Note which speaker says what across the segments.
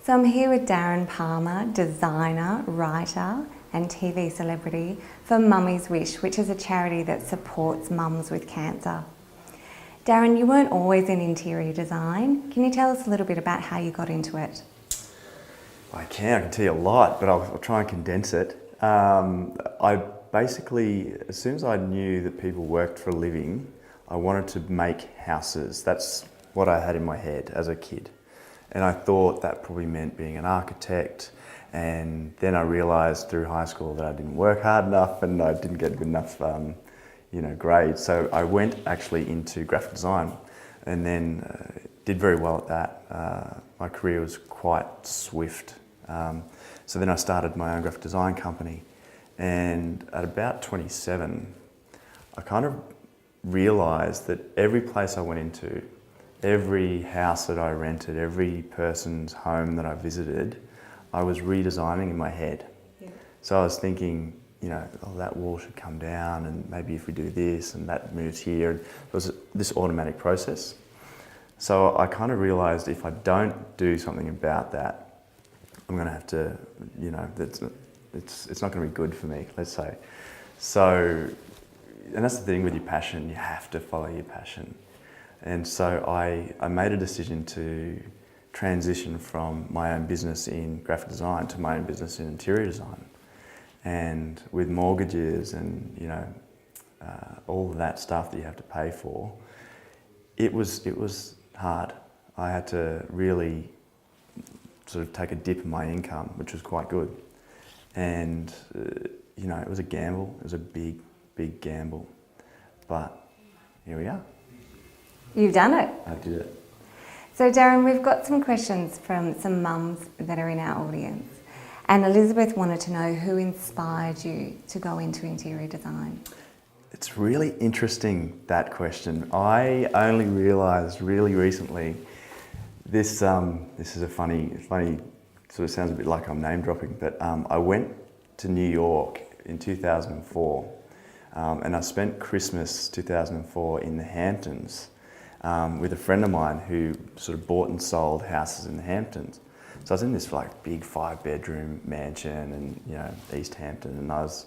Speaker 1: So I'm here with Darren Palmer, designer, writer and TV celebrity for Mummy's Wish, which is a charity that supports mums with cancer. Darren, you weren't always in interior design. Can you tell us a little bit about how you got into it?
Speaker 2: I can tell you a lot, but I'll try and condense it. I basically, as soon as I knew that people worked for a living, I wanted to make houses. That's what I had in my head as a kid. And I thought that probably meant being an architect. And then I realised through high school that I didn't work hard enough and I didn't get good enough grades. So I went actually into graphic design and then did very well at that. My career was quite swift. So then I started my own graphic design company. And at about 27, I kind of realised that every place I went into, every house that I rented, every person's home that I visited, I was redesigning in my head. Yeah. So I was thinking, that wall should come down and maybe if we do this and that moves here. It was this automatic process. So I kind of realised if I don't do something about that, I'm going to have to, it's not going to be good for me, let's say. So, and that's the thing with your passion, you have to follow your passion. And so I made a decision to transition from my own business in graphic design to my own business in interior design. And with mortgages and all of that stuff that you have to pay for, it was hard. I had to really sort of take a dip in my income, which was quite good. And it was a gamble. It was a big, big gamble. But here we are.
Speaker 1: You've done it.
Speaker 2: I did it.
Speaker 1: So Darren, we've got some questions from some mums that are in our audience. And Elizabeth wanted to know who inspired you to go into interior design.
Speaker 2: It's really interesting, that question. I only realised really recently, this is a funny, sort of sounds a bit like I'm name dropping, but I went to New York in 2004 and I spent Christmas 2004 in the Hamptons with a friend of mine who sort of bought and sold houses in the Hamptons. So I was in this big 5-bedroom mansion and East Hampton, and I was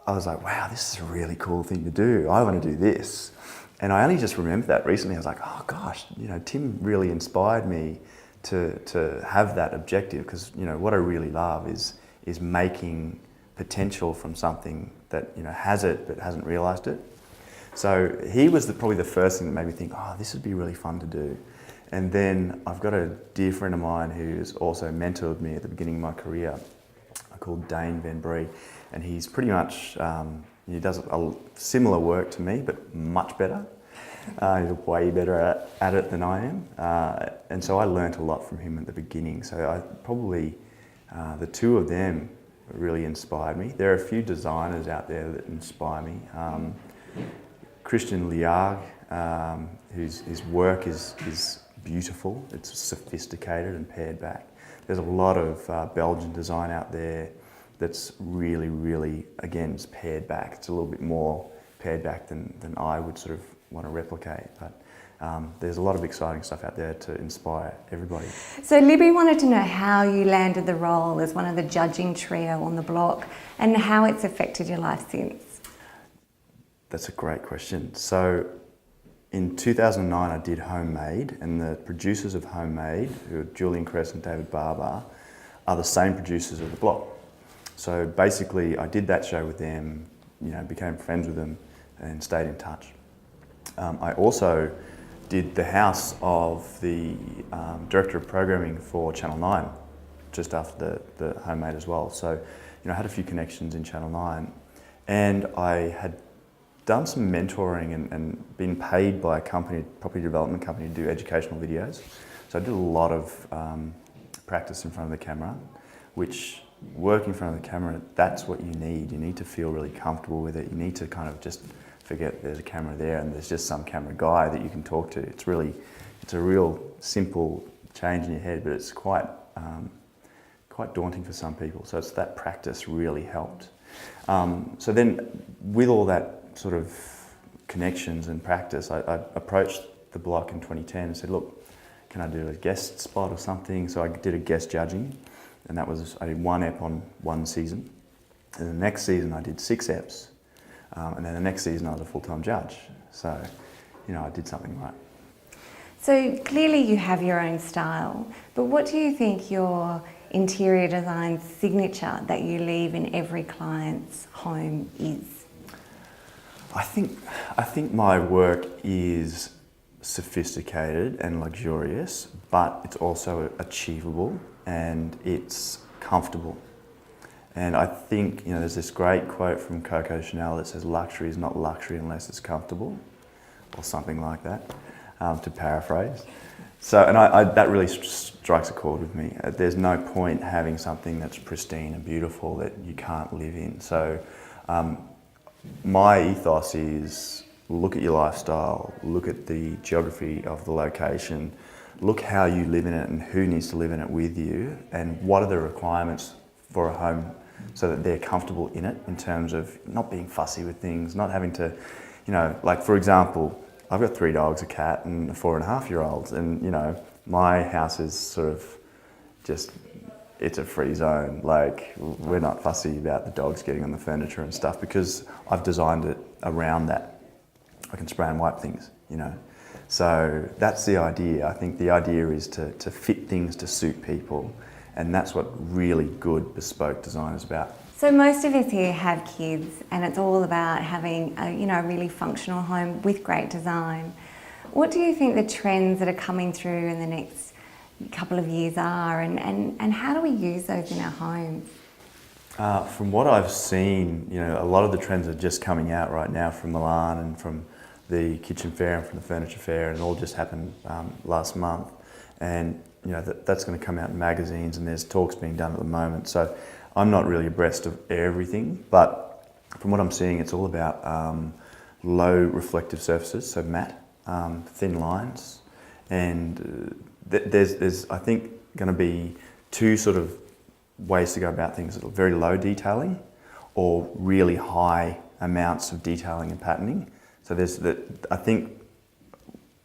Speaker 2: like, wow, this is a really cool thing to do. I want to do this. And I only just remembered that recently. I was like, oh gosh, Tim really inspired me to have that objective, because what I really love is making potential from something that has it but hasn't realised it. So he was probably the first thing that made me think, oh, this would be really fun to do. And then I've got a dear friend of mine who's also mentored me at the beginning of my career, called Dane Van Bree, and he's pretty much, he does a similar work to me, but much better. He's way better at it than I am. And so I learnt a lot from him at the beginning. So the two of them really inspired me. There are a few designers out there that inspire me. Christian Liag, his work is beautiful. It's sophisticated and pared back. There's a lot of Belgian design out there that's really, really, again, it's pared back. It's a little bit more pared back than I would sort of want to replicate. But there's a lot of exciting stuff out there to inspire everybody.
Speaker 1: So Libby wanted to know how you landed the role as one of the judging trio on the block and how it's affected your life since.
Speaker 2: That's a great question. So in 2009 I did Homemade, and the producers of Homemade, who are Julian Kress and David Barber, are the same producers of The Block. So basically I did that show with them, became friends with them and stayed in touch. I also did the house of the director of programming for Channel 9, just after the Homemade as well. So I had a few connections in Channel 9, and I had done some mentoring and been paid by a company, property development company, to do educational videos. So I did a lot of practice in front of the camera, which, working in front of the camera, that's what you need. You need to feel really comfortable with it. You need to kind of just forget there's a camera there and there's just some camera guy that you can talk to. It's a real simple change in your head, but it's quite daunting for some people. So it's that practice really helped. So then, with all that sort of connections and practice, I approached The Block in 2010 and said, look, can I do a guest spot or something? So I did a guest judging, and I did 1 ep on one season. And the next season I did 6 eps. And then the next season I was a full-time judge. So, I did something right.
Speaker 1: So clearly you have your own style, but what do you think your interior design signature that you leave in every client's home is?
Speaker 2: I think my work is sophisticated and luxurious, but it's also achievable and it's comfortable. And I think, there's this great quote from Coco Chanel that says, luxury is not luxury unless it's comfortable, or something like that, to paraphrase. So, and that really strikes a chord with me. There's no point having something that's pristine and beautiful that you can't live in. So, my ethos is look at your lifestyle, look at the geography of the location, look how you live in it and who needs to live in it with you, and what are the requirements for a home so that they're comfortable in it, in terms of not being fussy with things, not having to, like for example, I've got 3 dogs, a cat and a 4.5-year-old, and my house is sort of just, it's a free zone. Like, we're not fussy about the dogs getting on the furniture and stuff because I've designed it around that. I can spray and wipe things, So that's the idea. I think the idea is to fit things to suit people, and that's what really good bespoke design is about.
Speaker 1: So most of us here have kids, and it's all about having a really functional home with great design. What do you think the trends that are coming through in the next couple of years are, and how do we use those in our homes?
Speaker 2: From what I've seen, a lot of the trends are just coming out right now from Milan and from the kitchen fair and from the furniture fair, and it all just happened last month. And that's going to come out in magazines, and there's talks being done at the moment. So I'm not really abreast of everything, but from what I'm seeing, it's all about low reflective surfaces, so matte, thin lines, and there's I think going to be 2 sort of ways to go about things: very low detailing, or really high amounts of detailing and patterning. So I think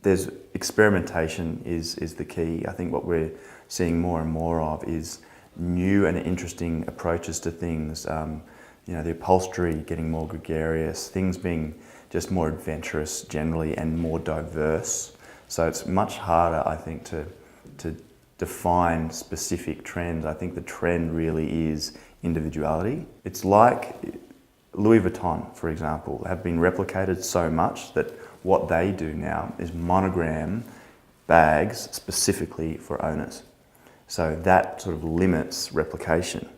Speaker 2: there's experimentation is the key. I think what we're seeing more and more of is new and interesting approaches to things. The upholstery getting more gregarious, things being just more adventurous generally and more diverse. So it's much harder, I think, to define specific trends. I think the trend really is individuality. It's like Louis Vuitton, for example, have been replicated so much that what they do now is monogram bags specifically for owners. So that sort of limits replication.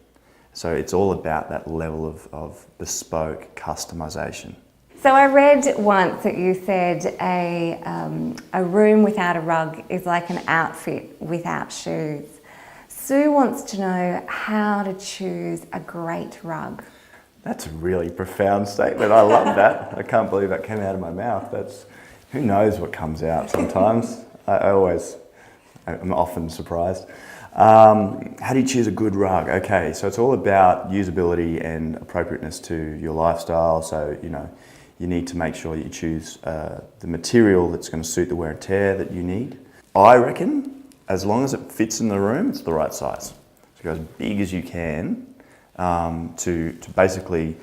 Speaker 2: So it's all about that level of bespoke customization.
Speaker 1: So I read once that you said a room without a rug is like an outfit without shoes. Sue wants to know how to choose a great rug.
Speaker 2: That's a really profound statement. I love that. I can't believe that came out of my mouth. Who knows what comes out sometimes. I'm often surprised. How do you choose a good rug? Okay, so it's all about usability and appropriateness to your lifestyle. So, you need to make sure you choose the material that's going to suit the wear and tear that you need. I reckon, as long as it fits in the room, it's the right size. So go as big as you can to basically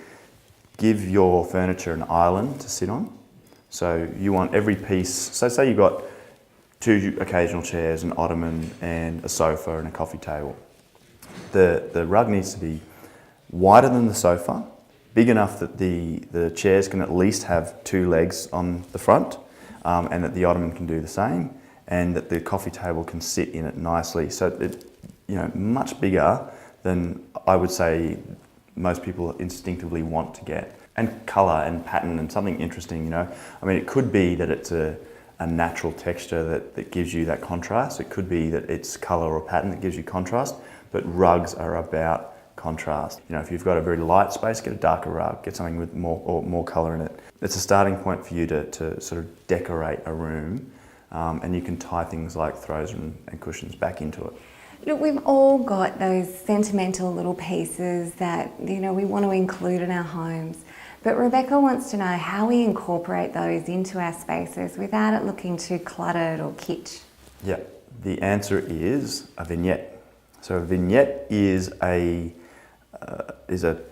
Speaker 2: give your furniture an island to sit on. So you want every piece, so say you've got 2 occasional chairs, an ottoman and a sofa and a coffee table. The rug needs to be wider than the sofa, big enough that the chairs can at least have 2 legs on the front, and that the ottoman can do the same, and that the coffee table can sit in it nicely. So it, much bigger than I would say most people instinctively want to get. And colour and pattern and something interesting, it could be that it's a natural texture that gives you that contrast. It could be that it's colour or pattern that gives you contrast, but rugs are about contrast. If you've got a very light space, get a darker rug, get something with more colour in it. It's a starting point for you to sort of decorate a room, and you can tie things like throws and cushions back into it.
Speaker 1: Look, we've all got those sentimental little pieces that, we want to include in our homes. But Rebecca wants to know how we incorporate those into our spaces without it looking too cluttered or kitsch.
Speaker 2: Yeah, The answer is a vignette. So a vignette is a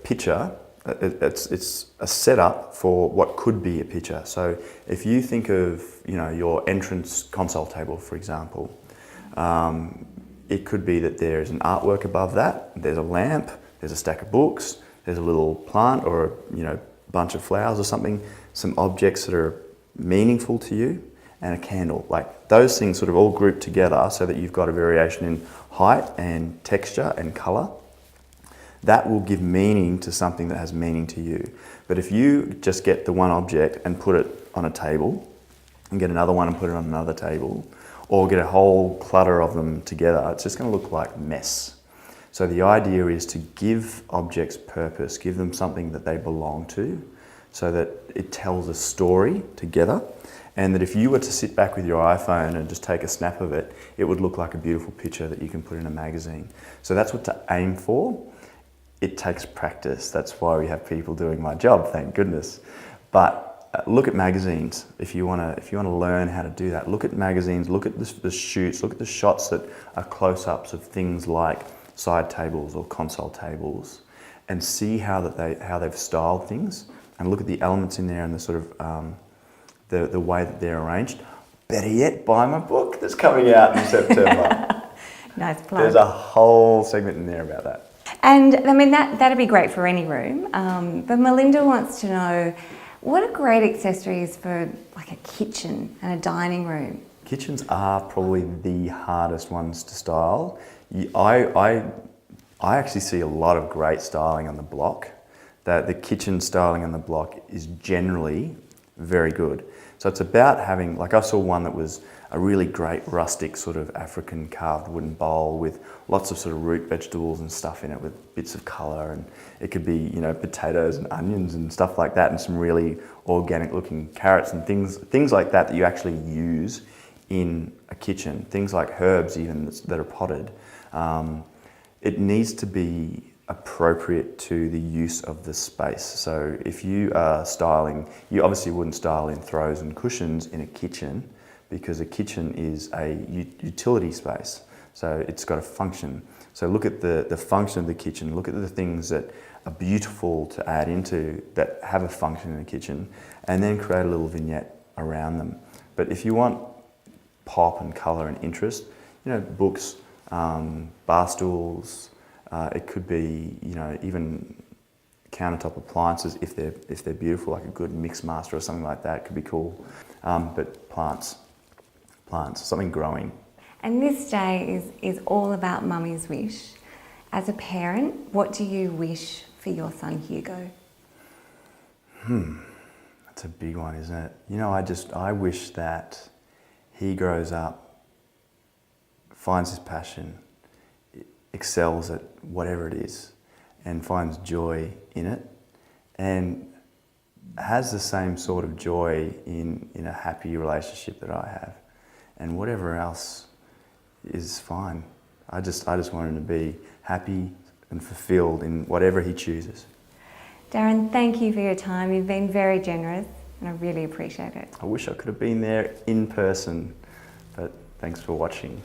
Speaker 2: picture. It's a setup for what could be a picture. So if you think of your entrance console table, for example, it could be that there's an artwork above that. There's a lamp. There's a stack of books. There's a little plant or bunch of flowers or something. Some objects that are meaningful to you, and a candle. Like those things sort of all group together so that you've got a variation in height and texture and colour. That will give meaning to something that has meaning to you. But if you just get the one object and put it on a table, and get another one and put it on another table, or get a whole clutter of them together, it's just going to look like mess. So the idea is to give objects purpose, give them something that they belong to, so that it tells a story together, and that if you were to sit back with your iPhone and just take a snap of it, it would look like a beautiful picture that you can put in a magazine. So that's what to aim for. It takes practice. That's why we have people doing my job, thank goodness. But look at magazines if you want to learn how to do that. Look at magazines, look at the shoots, look at the shots that are close-ups of things like side tables or console tables, and see how they've styled things, and look at the elements in there and the sort of the way that they're arranged. Better yet, buy my book that's coming out in September.
Speaker 1: Nice plug.
Speaker 2: There's a whole segment in there about that.
Speaker 1: And I mean, that'd be great for any room. But Melinda wants to know, what are great accessories for like a kitchen and a dining room?
Speaker 2: Kitchens are probably the hardest ones to style. I actually see a lot of great styling on the block. The kitchen styling on the block is generally very good. So it's about having, like I saw one that was a really great rustic sort of African carved wooden bowl with lots of sort of root vegetables and stuff in it with bits of colour, and it could be potatoes and onions and stuff like that, and some really organic looking carrots and things like that you actually use in a kitchen. Things like herbs even that are potted. It needs to be appropriate to the use of the space. So if you are styling, you obviously wouldn't style in throws and cushions in a kitchen, because a kitchen is a utility space. So it's got a function. So look at the function of the kitchen, look at the things that are beautiful to add into that have a function in the kitchen, and then create a little vignette around them. But if you want pop and colour and interest, books, bar stools, it could be even countertop appliances if they're beautiful, like a good mix master or something like that could be cool. But plants, something growing.
Speaker 1: And this day is all about Mummy's wish. As a parent, what do you wish for your son Hugo?
Speaker 2: That's a big one, isn't it? I wish that he grows up, finds his passion, excels at whatever it is, and finds joy in it, and has the same sort of joy in a happy relationship that I have, and whatever else is fine. I just want him to be happy and fulfilled in whatever he chooses.
Speaker 1: Darren, thank you for your time. You've been very generous, and I really appreciate it.
Speaker 2: I wish I could have been there in person, but thanks for watching.